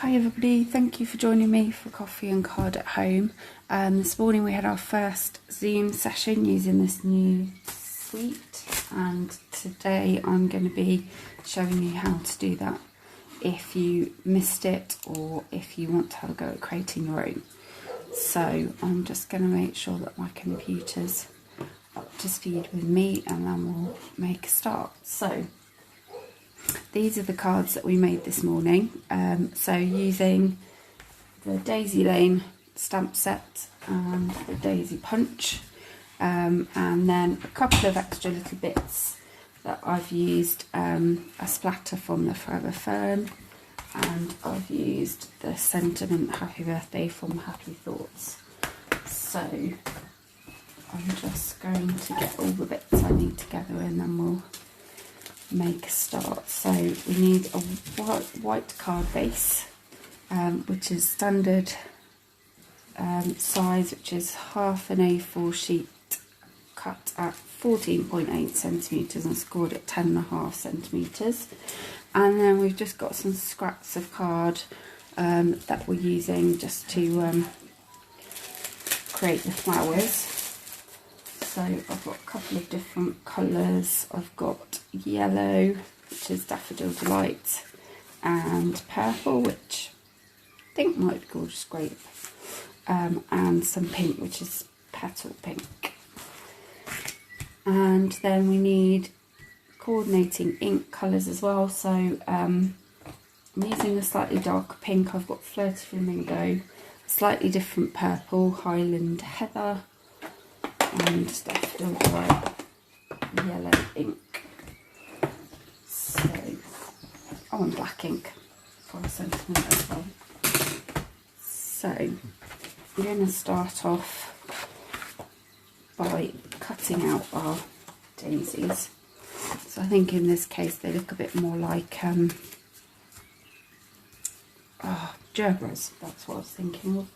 Hi everybody, thank you for joining me for coffee and card at home. This morning we had our first Zoom session using this new suite, and today I'm going to be showing you how to do that if you missed it or if you want to have a go at creating your own. So I'm just going to make sure that my computer's up to speed with me and then we'll make a start. So these are the cards that we made this morning. So using the Daisy Lane stamp set and the Daisy Punch, and then a couple of extra little bits that I've used, a splatter from the Forever Fern, and I've used the sentiment Happy Birthday from Happy Thoughts. So I'm just going to get all the bits I need together and then we'll make a start. So we need a white card base, which is standard size, which is half an A4 sheet cut at 14.8 centimetres and scored at 10.5 centimetres. And then we've just got some scraps of card that we're using just to create the flowers. So I've got a couple of different colours. I've got yellow, which is Daffodil Delight, and purple, which I think might be Gorgeous Grape, and some pink, which is Petal Pink. And then we need coordinating ink colours as well. So I'm using a slightly darker pink. I've got Flirty Flamingo, slightly different purple, Highland Heather, and Daffodil Delight yellow ink. So, and black ink for a sentiment as well. So we're going to start off by cutting out our daisies. So I think in this case they look a bit more like gerbils, that's what I was thinking of.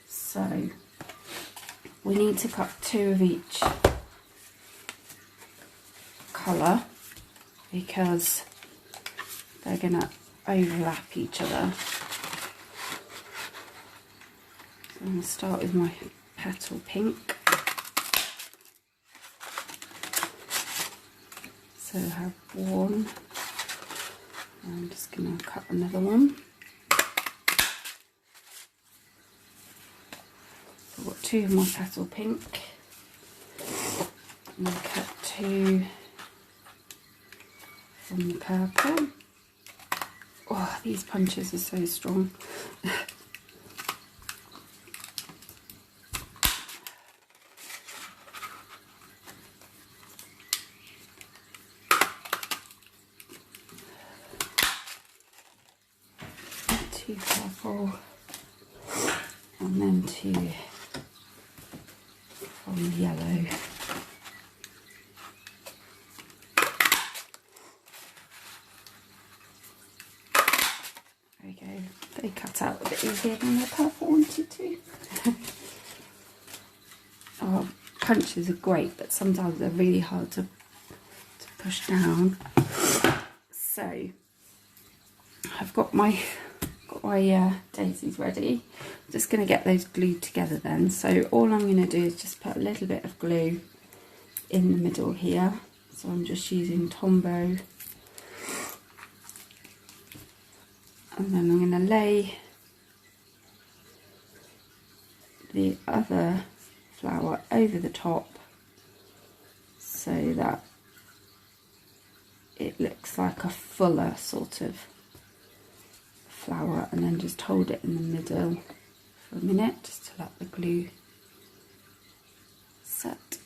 So we need to cut 2 of each colour because they're going to overlap each other. So I'm going to start with my Petal Pink. So I have one. I'm just going to cut another one. I've got 2 of my Petal Pink, and I'll cut 2 from the purple. Oh, these punches are so strong. Two purple, and then 2 from yellow. There we go. They cut out a bit easier than the purple wanted to. Oh, punches are great, but sometimes they're really hard to push down. So I've got my daisies ready. I'm just going to get those glued together then. So all I'm going to do is just put a little bit of glue in the middle here. So I'm just using Tombow, and then I'm going to lay the other flower over the top so that it looks like a fuller sort of flower, and then just hold it in the middle for a minute just to let the glue set.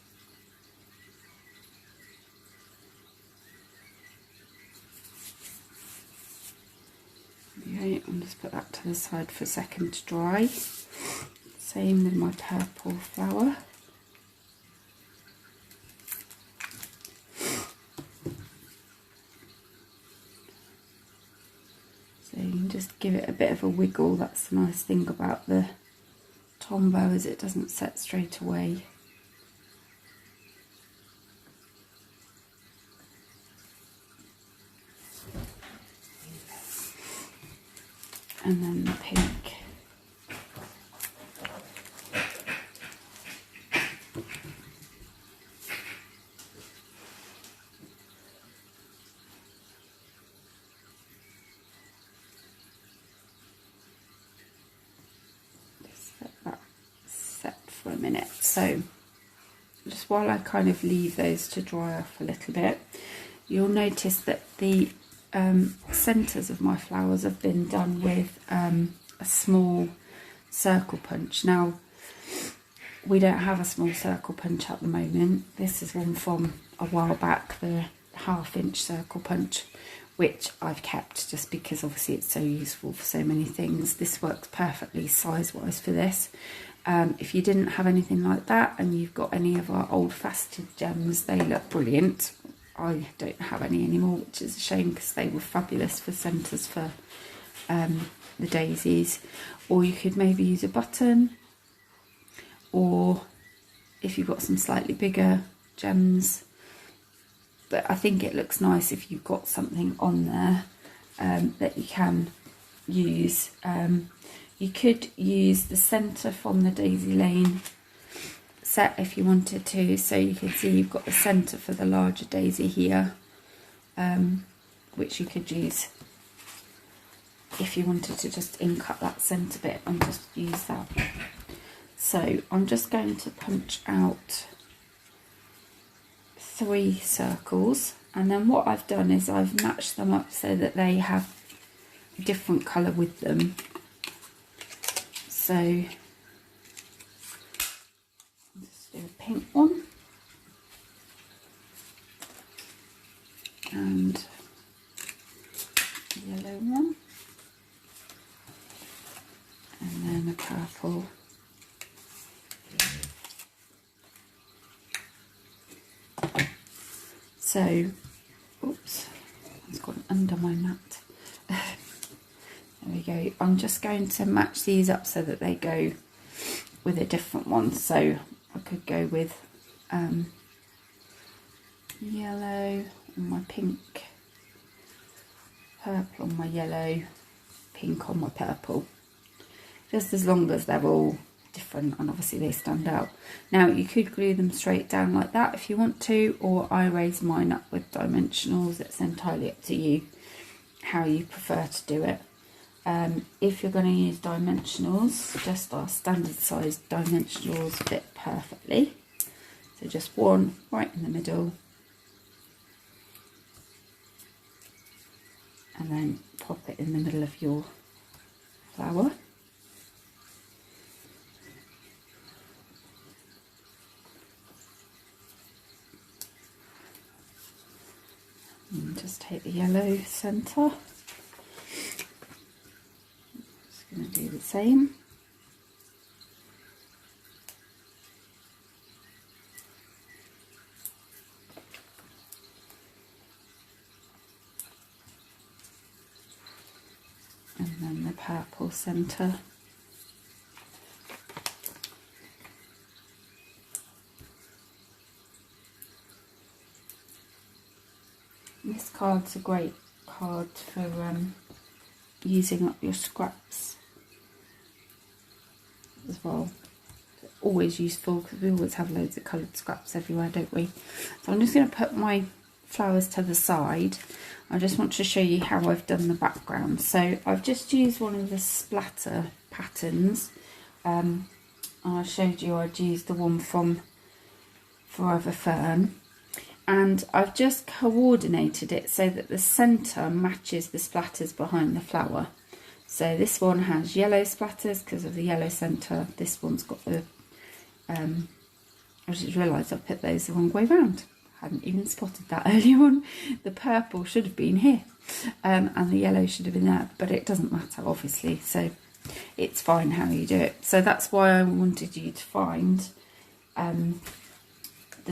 Okay, I'll just put that to the side for a second to dry. Same with my purple flower. So you can just give it a bit of a wiggle. That's the nice thing about the Tombow, is it doesn't set straight away. and then the pink. Just let that set for a minute. So just while I kind of leave those to dry off a little bit, you'll notice that the centres of my flowers have been done with a small circle punch. Now, we don't have a small circle punch at the moment. This is one from a while back, the 1/2 inch circle punch, which I've kept just because obviously it's so useful for so many things. This works perfectly size-wise for this. If you didn't have anything like that and you've got any of our old faceted gems, they look brilliant. I don't have any anymore, which is a shame because they were fabulous for centres for the daisies. Or you could maybe use a button, or if you've got some slightly bigger gems. But I think it looks nice if you've got something on there that you can use. You could use the centre from the Daisy Lane set if you wanted to, so you can see you've got the centre for the larger daisy here, which you could use if you wanted to just in-cut that centre bit and just use that. So I'm just going to punch out 3 circles, and then what I've done is I've matched them up so that they have a different colour with them. So let's do a pink one and a yellow one, and then a purple. So, oops, it's gone under my mat. There we go. I'm just going to match these up so that they go with a different one. So I could go with yellow on my pink, purple on my yellow, pink on my purple. Just as long as they're all different and obviously they stand out. Now you could glue them straight down like that if you want to, or I raise mine up with dimensionals. It's entirely up to you how you prefer to do it. If you're going to use dimensionals, just our standard size dimensionals fit perfectly. So just one right in the middle, and then pop it in the middle of your flower. And just take the yellow centre. Just going to do the same. And then the purple centre. This card's a great card for using up your scraps as well. It's always useful because we always have loads of coloured scraps everywhere, don't we? So I'm just going to put my flowers to the side. I just want to show you how I've done the background. So I've just used one of the splatter patterns. I showed you I'd used the one from Forever Fern. And I've just coordinated it so that the centre matches the splatters behind the flower. So this one has yellow splatters because of the yellow centre. This one's got the, I just realised I put those the wrong way round. I hadn't even spotted that earlier on. The purple should have been here and the yellow should have been there, but it doesn't matter obviously, so it's fine how you do it. So that's why I wanted you to find the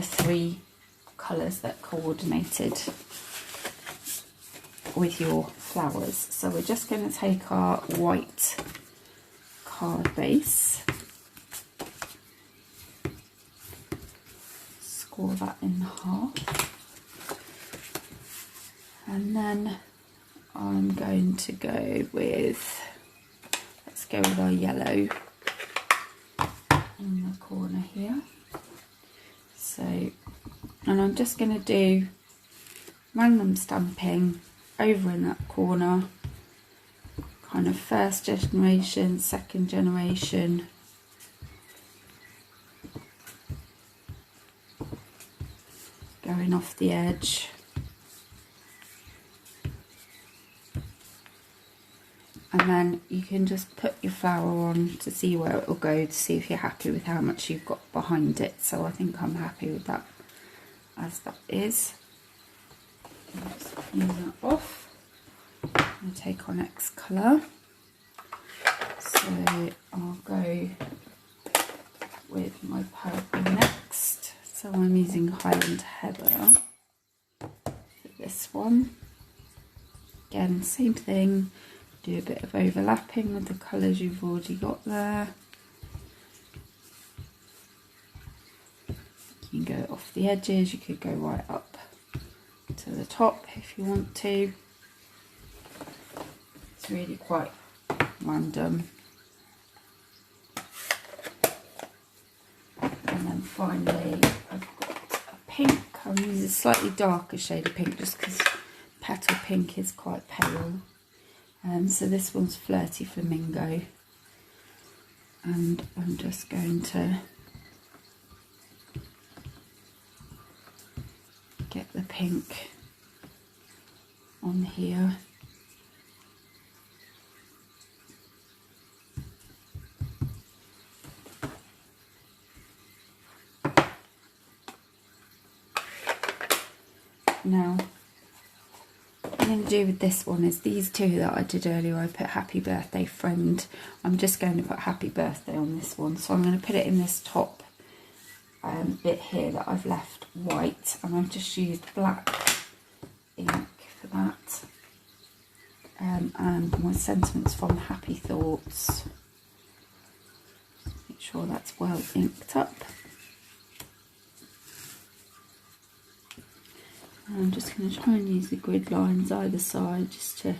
3 colours that coordinated with your flowers. So we're just going to take our white card base, score that in half, and then I'm going to go with let's go with our yellow in the corner here. So, and I'm just going to do random stamping over in that corner, kind of first generation, second generation. Going off the edge. And then you can just put your flower on to see where it will go, to see if you're happy with how much you've got behind it. So I think I'm happy with that as that is. Just clean that off and take our next colour. So I'll go with my purple next. So I'm using Highland Heather for this one. Again, same thing. Do a bit of overlapping with the colours you've already got there. You can go off the edges, you could go right up to the top if you want to. It's really quite random. And then finally I've got a pink. I'm using a slightly darker shade of pink just because petal pink is quite pale. So this one's Flirty Flamingo, and I'm just going to get the pink on here. Now, what I'm going to do with this one is these two that I did earlier, I put Happy Birthday Friend. I'm just going to put Happy Birthday on this one. So I'm going to put it in this top bit here that I've left white. And I've just used black ink for that. And my sentiments from Happy Thoughts. Make sure that's well inked up. I'm just going to try and use the grid lines either side just to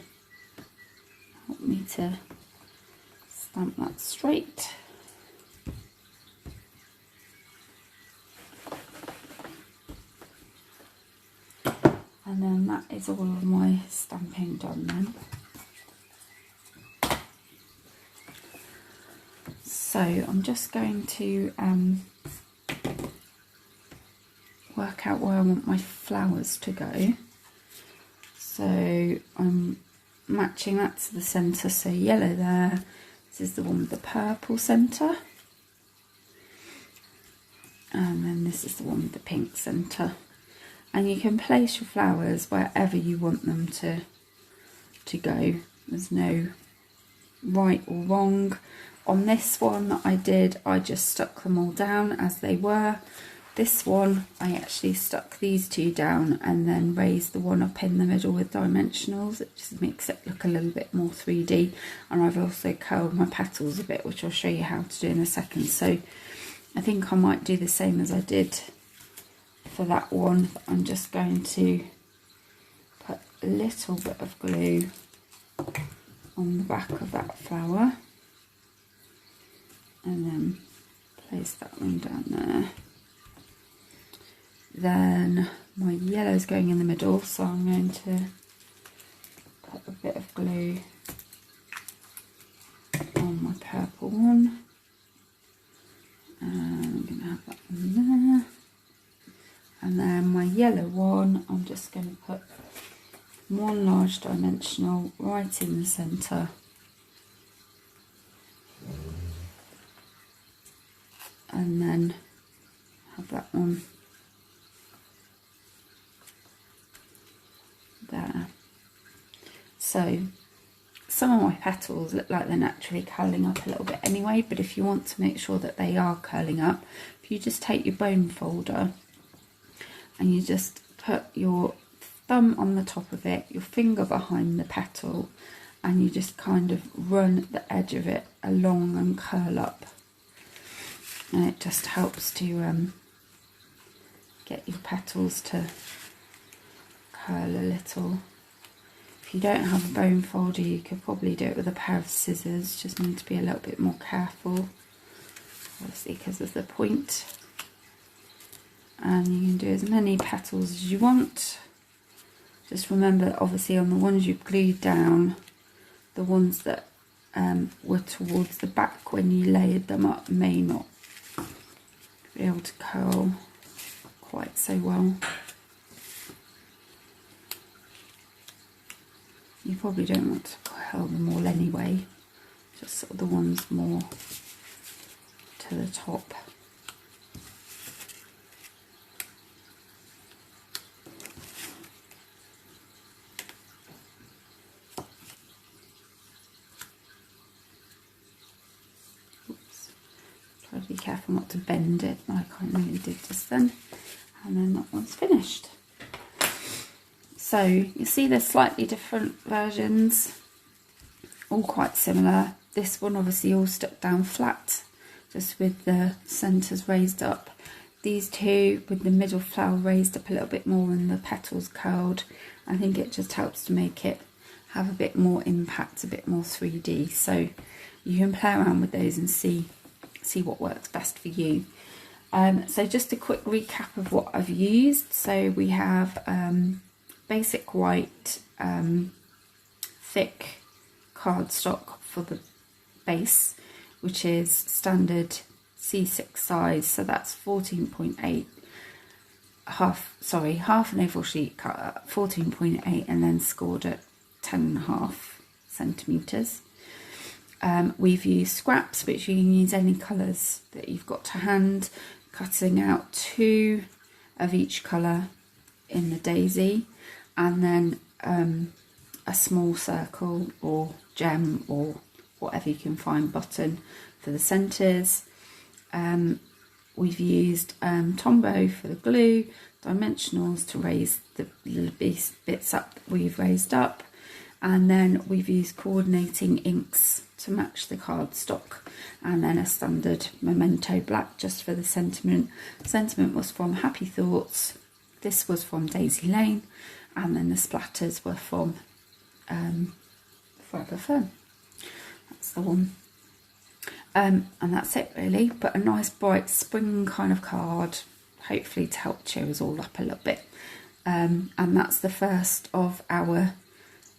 help me to stamp that straight. And then that is all of my stamping done then. So I'm just going to work out where I want my flowers to go. So I'm matching that to the centre, so yellow there. This is the one with the purple centre. And then this is the one with the pink centre. And you can place your flowers wherever you want them to go. There's no right or wrong. On this one that I did, I just stuck them all down as they were. This one, I actually stuck these two down and then raised the one up in the middle with dimensionals. It just makes it look a little bit more 3D. And I've also curled my petals a bit, which I'll show you how to do in a second. So I think I might do the same as I did for that one. I'm just going to put a little bit of glue on the back of that flower. And then place that one down there. Then my yellow is going in the middle, so I'm going to put a bit of glue on my purple one. And I'm going to have that one there. And then my yellow one, I'm just going to put one large dimensional right in the centre. And then have that one there. So some of my petals look like they're naturally curling up a little bit anyway, but if you want to make sure that they are curling up, if you just take your bone folder and you just put your thumb on the top of it, your finger behind the petal, and you just kind of run the edge of it along and curl up. And it just helps to get your petals to curl a little. If If you don't have a bone folder, you could probably do it with a pair of scissors. Just need to be a little bit more careful, obviously because of the point. And you can do as many petals as you want. Just remember, obviously, on the ones you've glued down, the ones that were towards the back when you layered them up may not be able to curl quite so well. You probably don't want to curl them all anyway, just sort of the ones more to the top. Try to be careful not to bend it like I nearly did just then. And then that one's finished. So you see there's slightly different versions, all quite similar. This one obviously all stuck down flat, just with the centres raised up. These two with the middle flower raised up a little bit more and the petals curled. I think it just helps to make it have a bit more impact, a bit more 3D. So you can play around with those and see what works best for you. So just a quick recap of what I've used. So we have basic white thick cardstock for the base, which is standard C6 size, so that's 14.8, half an A4 sheet cut at 14.8 and then scored at 10.5 centimetres. We've used scraps, which you can use any colours that you've got to hand, cutting out 2 of each colour in the daisy, and then a small circle or gem or whatever you can find button for the centres. We've used Tombow for the glue, dimensionals to raise the little bits up that we've raised up, and then we've used coordinating inks to match the cardstock, and then a standard Memento black just for the sentiment. The sentiment was from Happy Thoughts, this was from Daisy Lane, and then the splatters were from Forever Fern. That's the one. And that's it really, but a nice bright spring kind of card, hopefully to help cheer us all up a little bit. And that's the first of our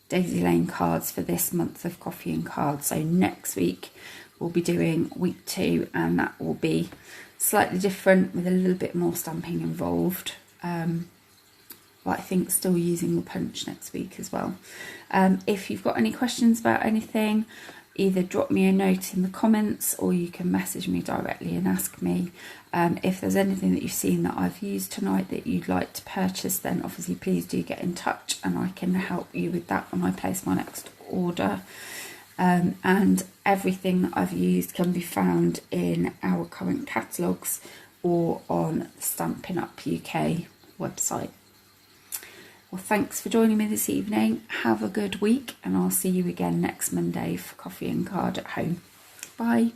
Daisy Lane cards for this month of Coffee and Cards. So next week we'll be doing week 2, and that will be slightly different with a little bit more stamping involved. But I think still using the punch next week as well. If you've got any questions about anything, either drop me a note in the comments or you can message me directly and ask me. If there's anything that you've seen that I've used tonight that you'd like to purchase, then obviously please do get in touch and I can help you with that when I place my next order. And everything that I've used can be found in our current catalogues or on the Stampin Up UK website. Well, thanks for joining me this evening. Have a good week, and I'll see you again next Monday for Coffee and Card at Home. Bye.